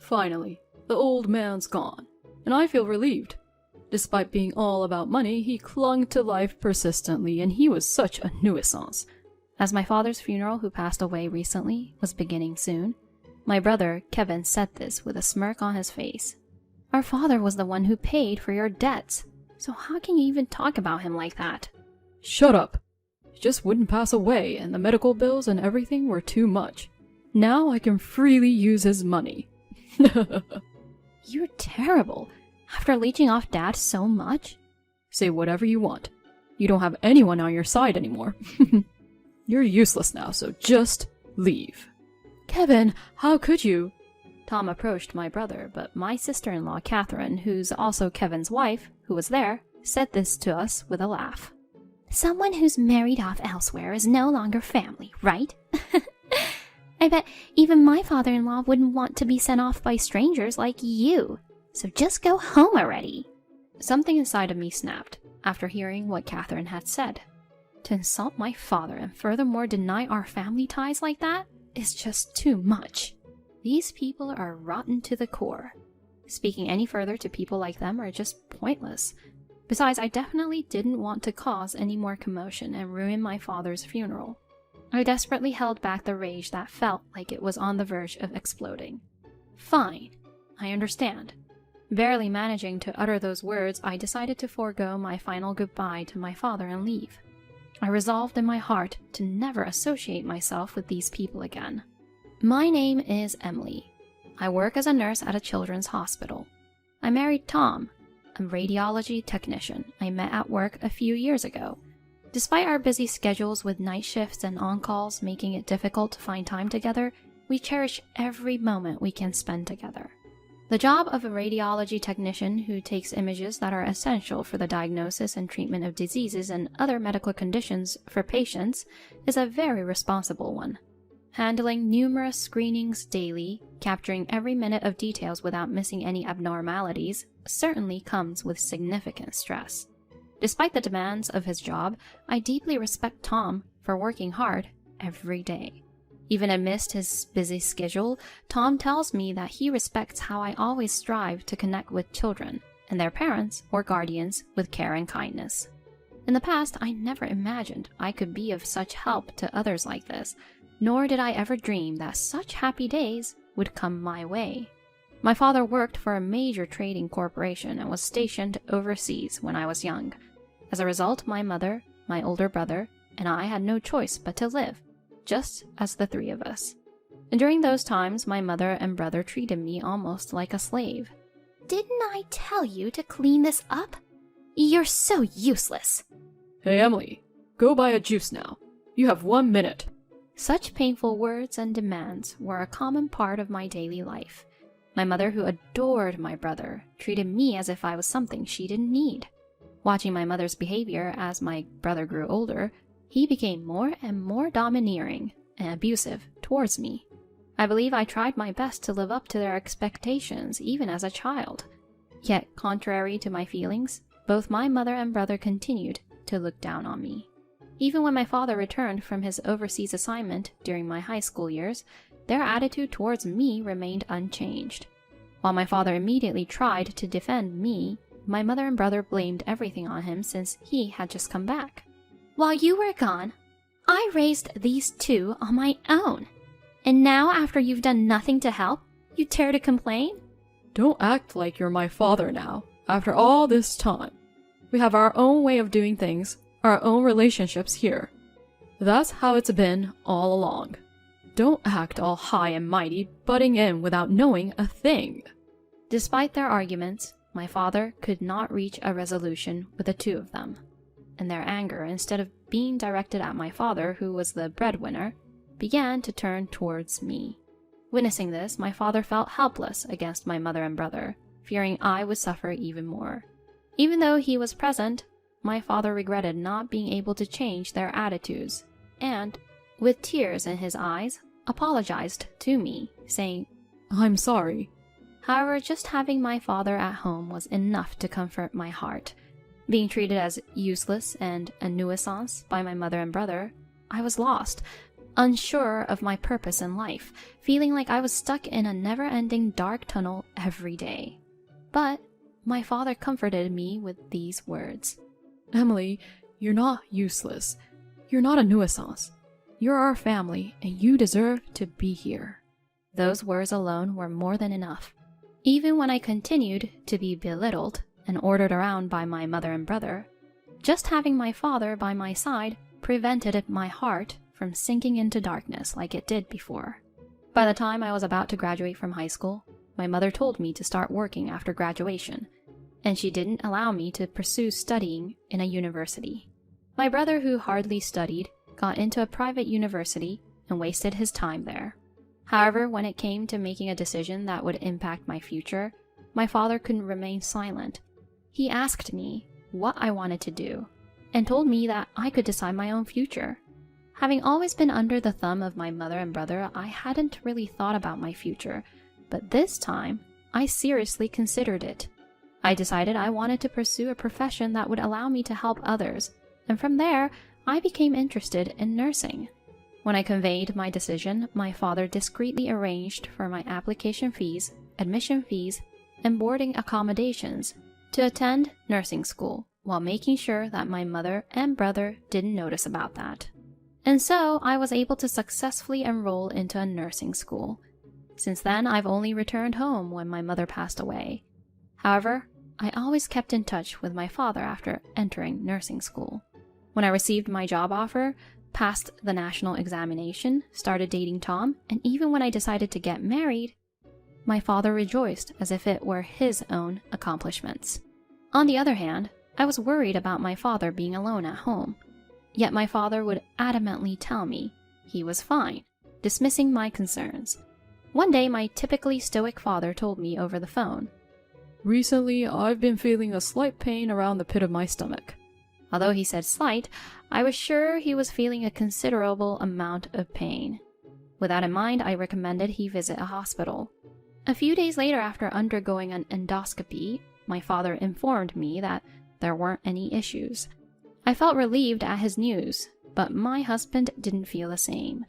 Finally, the old man's gone, and I feel relieved. Despite being all about money, he clung to life persistently, and he was such a nuisance. As my father's funeral, who passed away recently, was beginning soon, my brother, Kevin, said this with a smirk on his face. Our father was the one who paid for your debts, so how can you even talk about him like that? Shut up! He just wouldn't pass away, and the medical bills and everything were too much. Now I can freely use his money. You're terrible. After leeching off Dad so much? Say whatever you want. You don't have anyone on your side anymore. You're useless now, so just leave. Kevin, how could you? Tom approached my brother, but my sister-in-law, Catherine, who's also Kevin's wife, who was there, said this to us with a laugh. Someone who's married off elsewhere is no longer family, right? I bet even my father-in-law wouldn't want to be sent off by strangers like you. So just go home already. Something inside of me snapped after hearing what Catherine had said. To insult my father and furthermore deny our family ties like that is just too much. These people are rotten to the core. Speaking any further to people like them are just pointless. Besides, I definitely didn't want to cause any more commotion and ruin my father's funeral. I desperately held back the rage that felt like it was on the verge of exploding. Fine, I understand. Barely managing to utter those words, I decided to forego my final goodbye to my father and leave. I resolved in my heart to never associate myself with these people again. My name is Emily. I work as a nurse at a children's hospital. I married Tom, a radiology technician I met at work a few years ago. Despite our busy schedules with night shifts and on-calls making it difficult to find time together, we cherish every moment we can spend together. The job of a radiology technician who takes images that are essential for the diagnosis and treatment of diseases and other medical conditions for patients is a very responsible one. Handling numerous screenings daily, capturing every minute of details without missing any abnormalities, certainly comes with significant stress. Despite the demands of his job, I deeply respect Tom for working hard every day. Even amidst his busy schedule, Tom tells me that he respects how I always strive to connect with children and their parents or guardians with care and kindness. In the past, I never imagined I could be of such help to others like this, nor did I ever dream that such happy days would come my way. My father worked for a major trading corporation and was stationed overseas when I was young. As a result, my mother, my older brother, and I had no choice but to live, just as the three of us. And during those times, my mother and brother treated me almost like a slave. Didn't I tell you to clean this up? You're so useless. Hey Emily, go buy a juice now. You have 1 minute. Such painful words and demands were a common part of my daily life. My mother, who adored my brother, treated me as if I was something she didn't need. Watching my mother's behavior as my brother grew older, he became more and more domineering and abusive towards me. I believe I tried my best to live up to their expectations even as a child. Yet, contrary to my feelings, both my mother and brother continued to look down on me. Even when my father returned from his overseas assignment during my high school years, their attitude towards me remained unchanged. While my father immediately tried to defend me, my mother and brother blamed everything on him since he had just come back. While you were gone, I raised these two on my own. And now, after you've done nothing to help, you dare to complain? Don't act like you're my father now, after all this time. We have our own way of doing things, our own relationships here. That's how it's been all along. Don't act all high and mighty, butting in without knowing a thing. Despite their arguments, my father could not reach a resolution with the two of them. And their anger, instead of being directed at my father, who was the breadwinner, began to turn towards me. Witnessing this, my father felt helpless against my mother and brother, fearing I would suffer even more. Even though he was present, my father regretted not being able to change their attitudes, and, with tears in his eyes, apologized to me, saying, "I'm sorry." However, just having my father at home was enough to comfort my heart. Being treated as useless and a nuisance by my mother and brother, I was lost. unsure of my purpose in life, feeling like I was stuck in a never-ending dark tunnel every day. But my father comforted me with these words. Emily, you're not useless. You're not a nuisance. You're our family, and you deserve to be here. Those words alone were more than enough. Even when I continued to be belittled and ordered around by my mother and brother, just having my father by my side prevented my heart from sinking into darkness like it did before. By the time I was about to graduate from high school, my mother told me to start working after graduation, and she didn't allow me to pursue studying in a university. My brother, who hardly studied, got into a private university and wasted his time there. However, when it came to making a decision that would impact my future, my father couldn't remain silent. He asked me what I wanted to do, and told me that I could decide my own future. Having always been under the thumb of my mother and brother, I hadn't really thought about my future, but this time, I seriously considered it. I decided I wanted to pursue a profession that would allow me to help others, and from there, I became interested in nursing. When I conveyed my decision, my father discreetly arranged for my application fees, admission fees, and boarding accommodations to attend nursing school, while making sure that my mother and brother didn't notice about that. And so I was able to successfully enroll into a nursing school. Since then, I've only returned home when my mother passed away. However, I always kept in touch with my father after entering nursing school. When I received my job offer, passed the national examination, started dating Tom, and even when I decided to get married, my father rejoiced as if it were his own accomplishments. On the other hand, I was worried about my father being alone at home. Yet my father would adamantly tell me he was fine, dismissing my concerns. One day, my typically stoic father told me over the phone, Recently, I've been feeling a slight pain around the pit of my stomach. Although he said slight, I was sure he was feeling a considerable amount of pain. With that in mind, I recommended he visit a hospital. A few days later, after undergoing an endoscopy, my father informed me that there weren't any issues. I felt relieved at his news, but my husband didn't feel the same.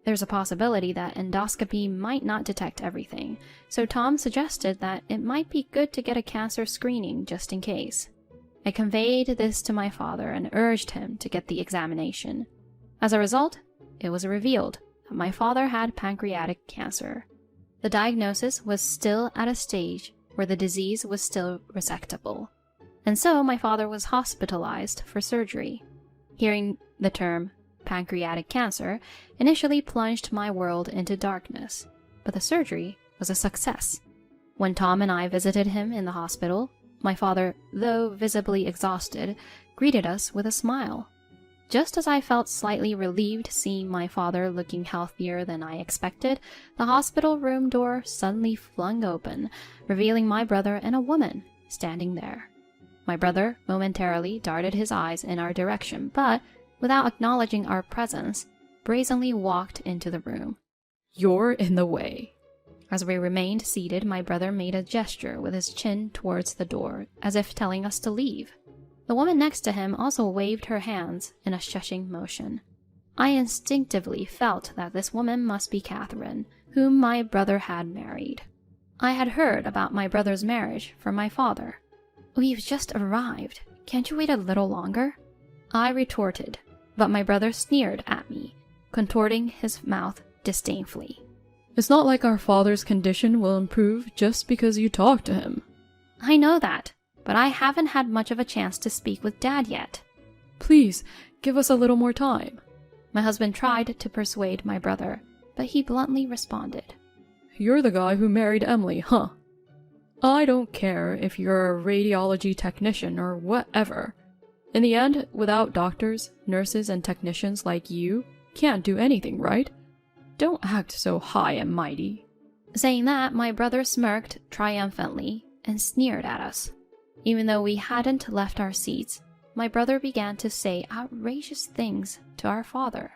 There's a possibility that endoscopy might not detect everything, so Tom suggested that it might be good to get a cancer screening just in case. I conveyed this to my father and urged him to get the examination. As a result, it was revealed that my father had pancreatic cancer. The diagnosis was still at a stage where the disease was still resectable, and so my father was hospitalized for surgery. Hearing the term pancreatic cancer initially plunged my world into darkness, but the surgery was a success. When Tom and I visited him in the hospital, my father, though visibly exhausted, greeted us with a smile. Just as I felt slightly relieved seeing my father looking healthier than I expected, the hospital room door suddenly flung open, revealing my brother and a woman standing there. My brother momentarily darted his eyes in our direction, but, without acknowledging our presence, brazenly walked into the room. You're in the way. As we remained seated, my brother made a gesture with his chin towards the door, as if telling us to leave. The woman next to him also waved her hands in a shushing motion. I instinctively felt that this woman must be Catherine, whom my brother had married. I had heard about my brother's marriage from my father. We've just arrived. Can't you wait a little longer? I retorted, but my brother sneered at me, contorting his mouth disdainfully. It's not like our father's condition will improve just because you talk to him. I know that, but I haven't had much of a chance to speak with Dad yet. Please, give us a little more time. My husband tried to persuade my brother, but he bluntly responded. You're the guy who married Emily, huh? I don't care if you're a radiology technician or whatever. In the end, without doctors, nurses, and technicians like you, can't do anything, right? Don't act so high and mighty. Saying that, my brother smirked triumphantly and sneered at us. Even though we hadn't left our seats, my brother began to say outrageous things to our father.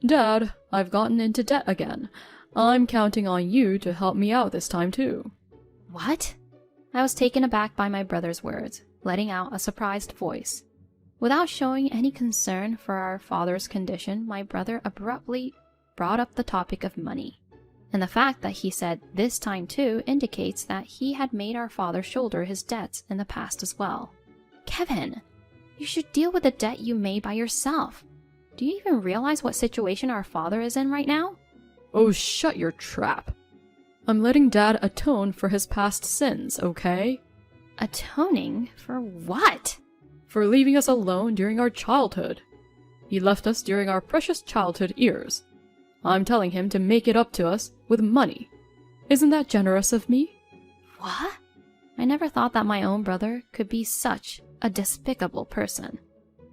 Dad, I've gotten into debt again. I'm counting on you to help me out this time too. What? I was taken aback by my brother's words, letting out a surprised voice. Without showing any concern for our father's condition, my brother abruptly brought up the topic of money. And the fact that he said this time too indicates that he had made our father shoulder his debts in the past as well. Kevin, you should deal with the debt you made by yourself. Do you even realize what situation our father is in right now? Oh, shut your trap. I'm letting Dad atone for his past sins, okay? Atoning for what? For leaving us alone during our childhood. He left us during our precious childhood years. I'm telling him to make it up to us with money. Isn't that generous of me? What? I never thought that my own brother could be such a despicable person.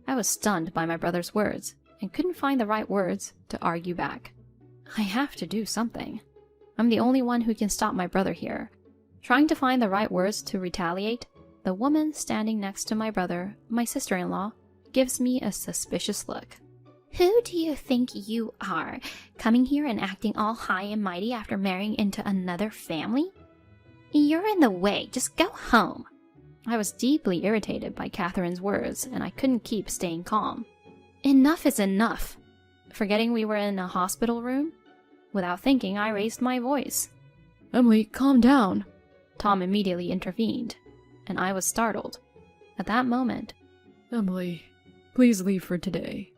I was stunned by my brother's words and couldn't find the right words to argue back. I have to do something. I'm the only one who can stop my brother here. Trying to find the right words to retaliate, the woman standing next to my brother, my sister-in-law, gives me a suspicious look. Who do you think you are, coming here and acting all high and mighty after marrying into another family? You're in the way, just go home. I was deeply irritated by Catherine's words, and I couldn't keep staying calm. Enough is enough. Forgetting we were in a hospital room, without thinking, I raised my voice. Emily, calm down. Tom immediately intervened, and I was startled. At that moment, Emily, please leave for today.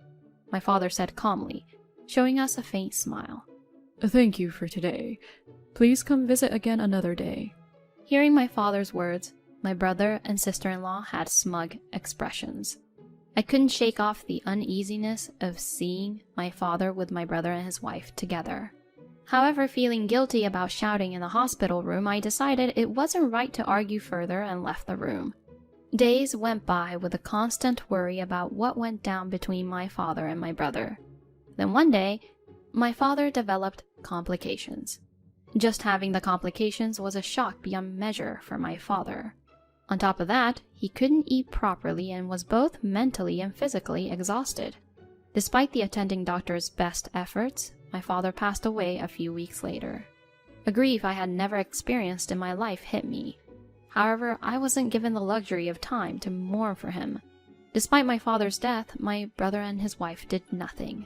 My father said calmly, showing us a faint smile. Thank you for today. Please come visit again another day. Hearing my father's words, my brother and sister-in-law had smug expressions. I couldn't shake off the uneasiness of seeing my father with my brother and his wife together. However, feeling guilty about shouting in the hospital room, I decided it wasn't right to argue further and left the room. Days went by with a constant worry about what went down between my father and my brother. Then one day, my father developed complications. Just having the complications was a shock beyond measure for my father. On top of that, he couldn't eat properly and was both mentally and physically exhausted. Despite the attending doctor's best efforts, my father passed away a few weeks later. A grief I had never experienced in my life hit me. However, I wasn't given the luxury of time to mourn for him. Despite my father's death, my brother and his wife did nothing.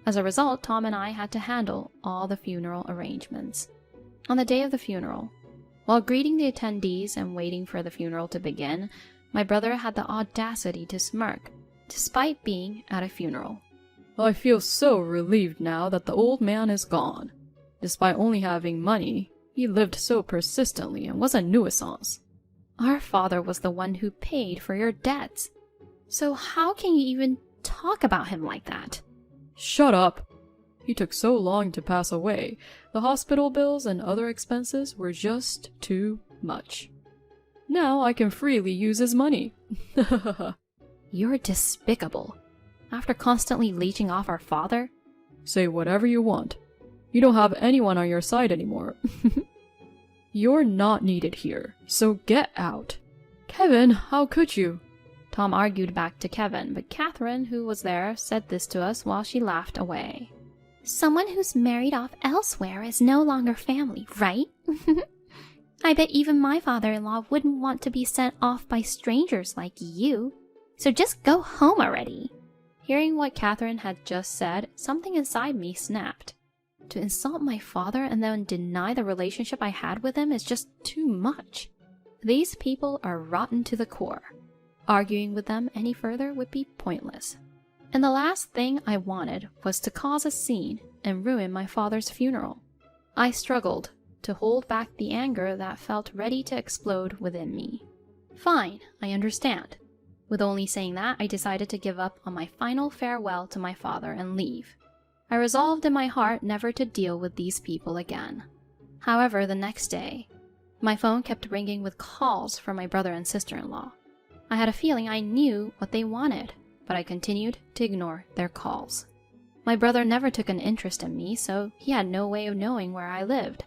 As a result, Tom and I had to handle all the funeral arrangements. On the day of the funeral, while greeting the attendees and waiting for the funeral to begin, my brother had the audacity to smirk, despite being at a funeral. I feel so relieved now that the old man is gone. Despite only having money, he lived so persistently and was a nuisance. Our father was the one who paid for your debts. So how can you even talk about him like that? Shut up! He took so long to pass away. The hospital bills and other expenses were just too much. Now I can freely use his money. You're despicable. After constantly leeching off our father? Say whatever you want. You don't have anyone on your side anymore. You're not needed here, so get out. Kevin, how could you? Tom argued back to Kevin, but Catherine, who was there, said this to us while she laughed away. Someone who's married off elsewhere is no longer family, right? I bet even my father-in-law wouldn't want to be sent off by strangers like you. So just go home already. Hearing what Catherine had just said, something inside me snapped. To insult my father and then deny the relationship I had with him is just too much. These people are rotten to the core. Arguing with them any further would be pointless. And the last thing I wanted was to cause a scene and ruin my father's funeral. I struggled to hold back the anger that felt ready to explode within me. Fine, I understand. With only saying that, I decided to give up on my final farewell to my father and leave. I resolved in my heart never to deal with these people again. However, the next day, my phone kept ringing with calls from my brother and sister-in-law. I had a feeling I knew what they wanted, but I continued to ignore their calls. My brother never took an interest in me, so he had no way of knowing where I lived.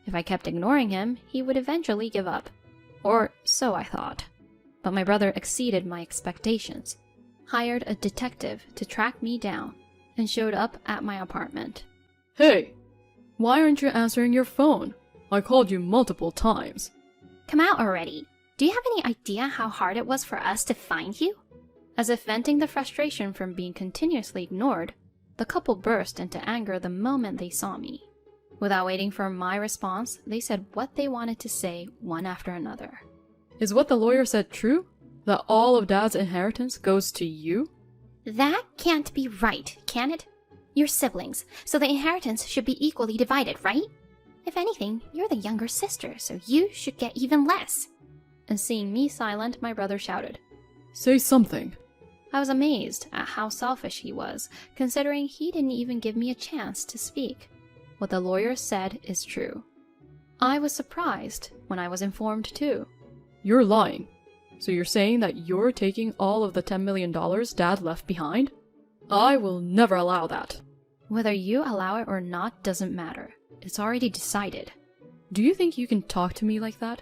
If I kept ignoring him, he would eventually give up. Or so I thought. But my brother exceeded my expectations, hired a detective to track me down, and showed up at my apartment. Hey! Why aren't you answering your phone? I called you multiple times. Come out already. Do you have any idea how hard it was for us to find you? As if venting the frustration from being continuously ignored, The couple burst into anger the moment they saw me. Without waiting for my response, they said what they wanted to say one after another. Is what the lawyer said true? That all of Dad's inheritance goes to you? That can't be right, can it? You're siblings, so the inheritance should be equally divided, right? If anything, you're the younger sister, so you should get even less. And seeing me silent, my brother shouted, Say something. I was amazed at how selfish he was, considering he didn't even give me a chance to speak. What the lawyer said is true. I was surprised when I was informed too. You're lying. So you're saying that you're taking all of the $10 million Dad left behind? I will never allow that. Whether you allow it or not doesn't matter. It's already decided. Do you think you can talk to me like that?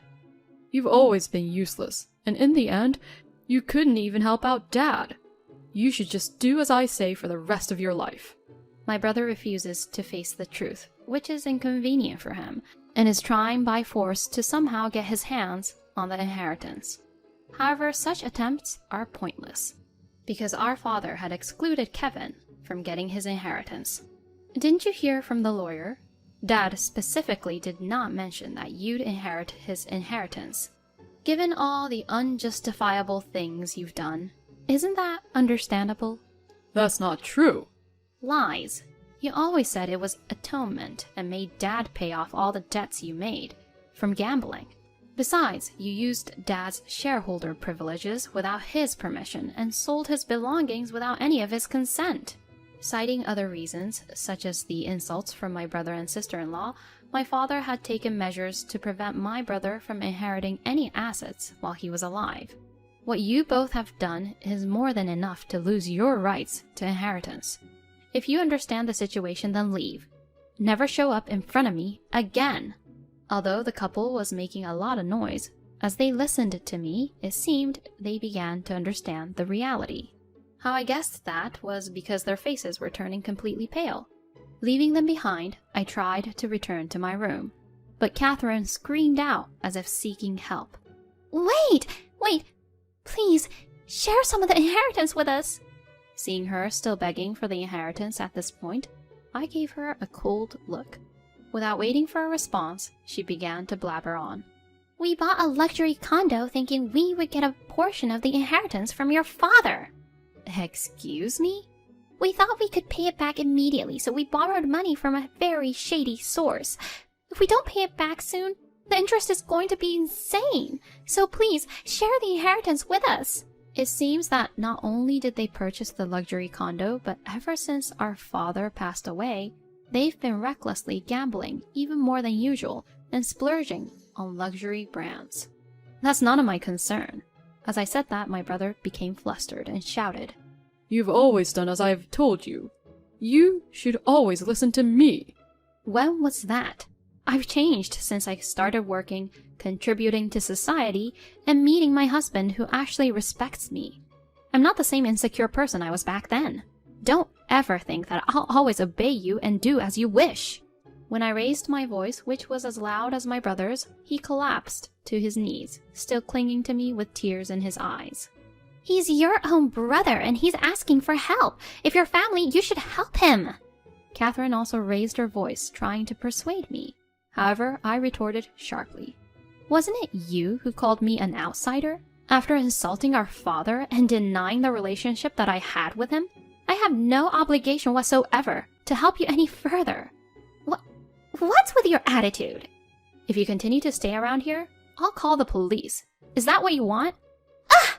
You've always been useless, and in the end, you couldn't even help out Dad. You should just do as I say for the rest of your life. My brother refuses to face the truth, which is inconvenient for him, and is trying by force to somehow get his hands on the inheritance. However, such attempts are pointless, because our father had excluded Kevin from getting his inheritance. Didn't you hear from the lawyer? Dad specifically did not mention that you'd inherit his inheritance. Given all the unjustifiable things you've done, isn't that understandable? That's not true. Lies. You always said it was atonement and made Dad pay off all the debts you made from gambling. Besides, you used Dad's shareholder privileges without his permission and sold his belongings without any of his consent. Citing other reasons, such as the insults from my brother and sister-in-law, my father had taken measures to prevent my brother from inheriting any assets while he was alive. What you both have done is more than enough to lose your rights to inheritance. If you understand the situation, then leave. Never show up in front of me again. Although the couple was making a lot of noise, as they listened to me, it seemed they began to understand the reality. How I guessed that was because their faces were turning completely pale. Leaving them behind, I tried to return to my room, but Catherine screamed out as if seeking help. Wait! Please, share some of the inheritance with us! Seeing her still begging for the inheritance at this point, I gave her a cold look. Without waiting for a response, she began to blabber on. We bought a luxury condo thinking we would get a portion of the inheritance from your father. Excuse me? We thought we could pay it back immediately, so we borrowed money from a very shady source. If we don't pay it back soon, the interest is going to be insane. So please, share the inheritance with us. It seems that not only did they purchase the luxury condo, but ever since our father passed away, they've been recklessly gambling even more than usual and splurging on luxury brands. That's none of my concern. As I said that, my brother became flustered and shouted, You've always done as I've told you. You should always listen to me. When was that? I've changed since I started working, contributing to society, and meeting my husband who actually respects me. I'm not the same insecure person I was back then. Don't ever think that I'll always obey you and do as you wish. When I raised my voice, which was as loud as my brother's, he collapsed to his knees, still clinging to me with tears in his eyes. He's your own brother and he's asking for help. If you're family, you should help him. Catherine also raised her voice, trying to persuade me. However, I retorted sharply. Wasn't it you who called me an outsider? After insulting our father and denying the relationship that I had with him? I have no obligation whatsoever to help you any further. What's with your attitude? If you continue to stay around here, I'll call the police. Is that what you want? Ah!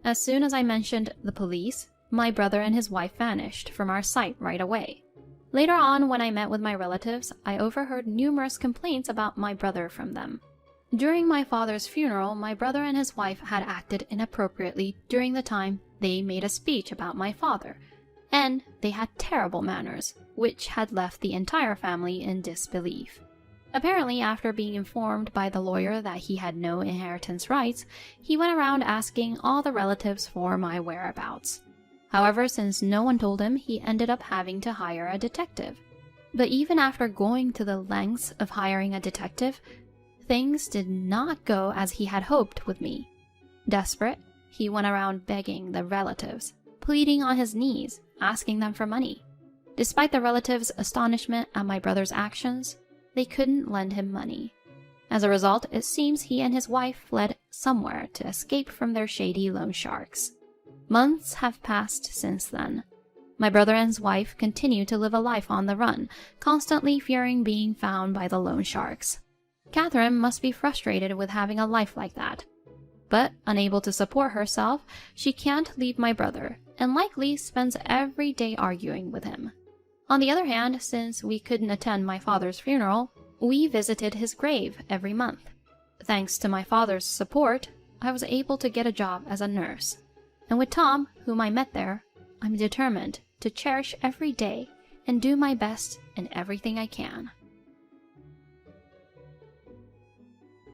As soon as I mentioned the police, my brother and his wife vanished from our sight right away. Later on, when I met with my relatives, I overheard numerous complaints about my brother from them. During my father's funeral, my brother and his wife had acted inappropriately during the time they made a speech about my father, and they had terrible manners, which had left the entire family in disbelief. Apparently, after being informed by the lawyer that he had no inheritance rights, he went around asking all the relatives for my whereabouts. However, since no one told him, he ended up having to hire a detective. But even after going to the lengths of hiring a detective, things did not go as he had hoped with me. Desperate, he went around begging the relatives, pleading on his knees, asking them for money. Despite the relatives' astonishment at my brother's actions, they couldn't lend him money. As a result, it seems he and his wife fled somewhere to escape from their shady loan sharks. Months have passed since then. My brother and his wife continue to live a life on the run, constantly fearing being found by the loan sharks. Catherine must be frustrated with having a life like that. But, unable to support herself, she can't leave my brother, and likely spends every day arguing with him. On the other hand, since we couldn't attend my father's funeral, we visited his grave every month. Thanks to my father's support, I was able to get a job as a nurse. And with Tom, whom I met there, I'm determined to cherish every day and do my best in everything I can.